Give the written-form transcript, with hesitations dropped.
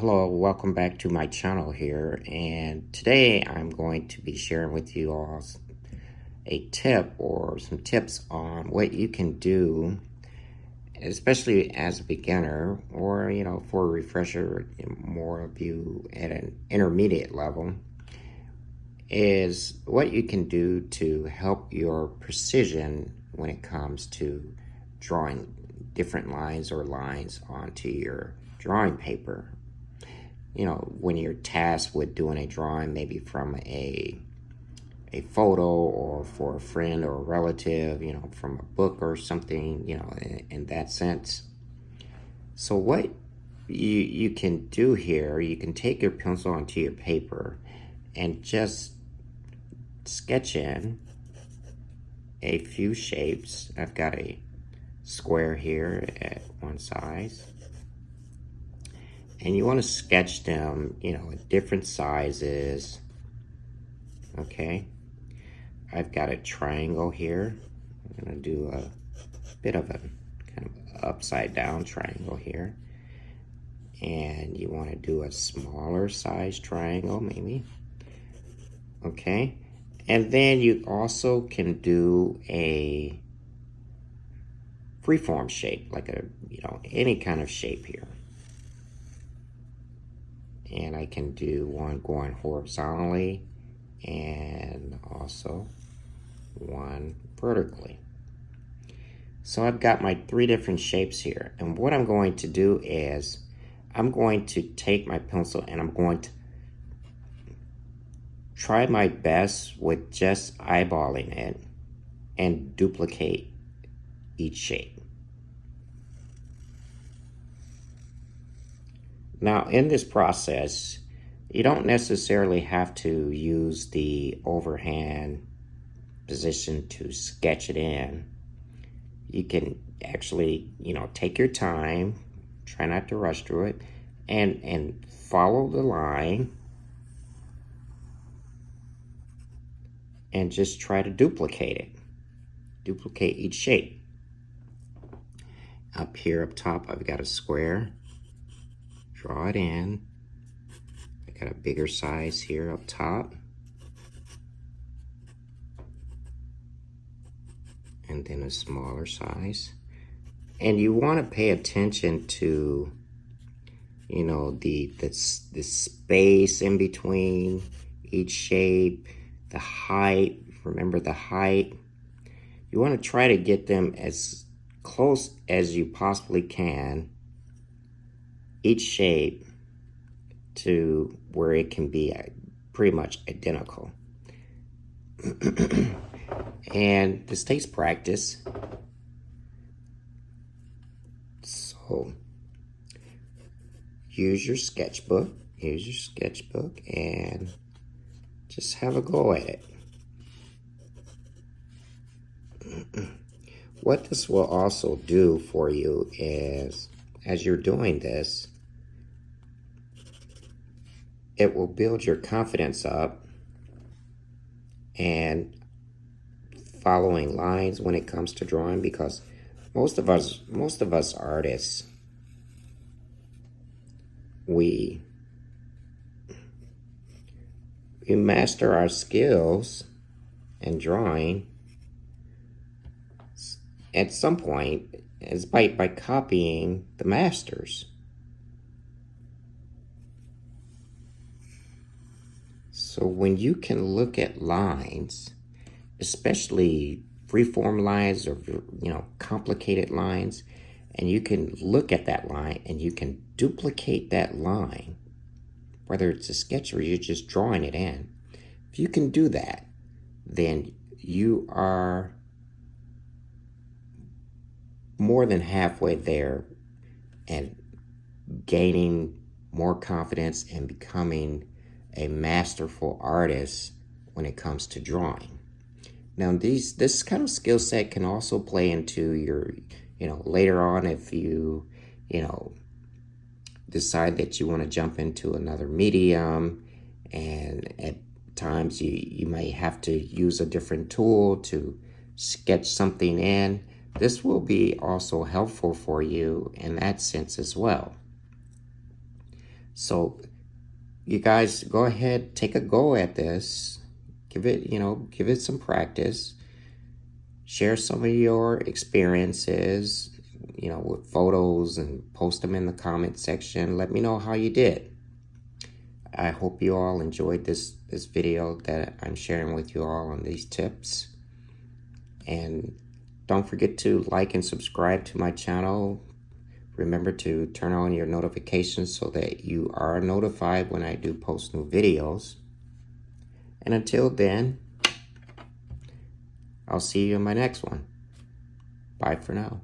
Hello, welcome back to my channel here, and today I'm going to be sharing with you all a tip or some tips on what you can do, especially as a beginner or for a refresher, more of you at an intermediate level, is what you can do to help your precision when it comes to drawing different lines or lines onto your drawing paper. When you're tasked with doing a drawing, maybe from a photo or for a friend or a relative, from a book or something, in that sense. So what you can do here, you can take your pencil onto your paper and just sketch in a few shapes. I've got a square here at one size. And you want to sketch them, at different sizes. Okay. I've got a triangle here. I'm going to do a bit of a kind of upside down triangle here. And you want to do a smaller size triangle, maybe. Okay. And then you also can do a freeform shape, like any kind of shape here. And I can do one going horizontally and also one vertically. So I've got my three different shapes here. And what I'm going to do is I'm going to take my pencil and I'm going to try my best with just eyeballing it and duplicate each shape. Now, in this process, you don't necessarily have to use the overhand position to sketch it in. You can actually, take your time, try not to rush through it, and follow the line and just try to duplicate it. Duplicate each shape. Up here, up top, I've got a square. Draw it in. I got a bigger size here up top. And then a smaller size. And you want to pay attention to, the space in between each shape, the height. Remember the height. You want to try to get them as close as you possibly can, each shape, to where it can be pretty much identical. And this takes practice. So use your sketchbook and just have a go at it. What this will also do for you is, as you're doing this, it will build your confidence up and following lines when it comes to drawing, because most of us artists, we master our skills in drawing at some point is by copying the masters. So when you can look at lines, especially freeform lines or complicated lines, and you can look at that line and you can duplicate that line, whether it's a sketch or you're just drawing it in, if you can do that, then you are more than halfway there and gaining more confidence and becoming a masterful artist when it comes to drawing. Now, this kind of skill set can also play into your, later on, if you, decide that you want to jump into another medium, and at times you may have to use a different tool to sketch something in. This will be also helpful for you in that sense as well. So you guys go ahead, take a go at this. Give it some practice. Share some of your experiences, with photos, and post them in the comment section. Let me know how you did. I hope you all enjoyed this video that I'm sharing with you all on these tips. And don't forget to like and subscribe to my channel. Remember to turn on your notifications so that you are notified when I do post new videos. And until then, I'll see you in my next one. Bye for now.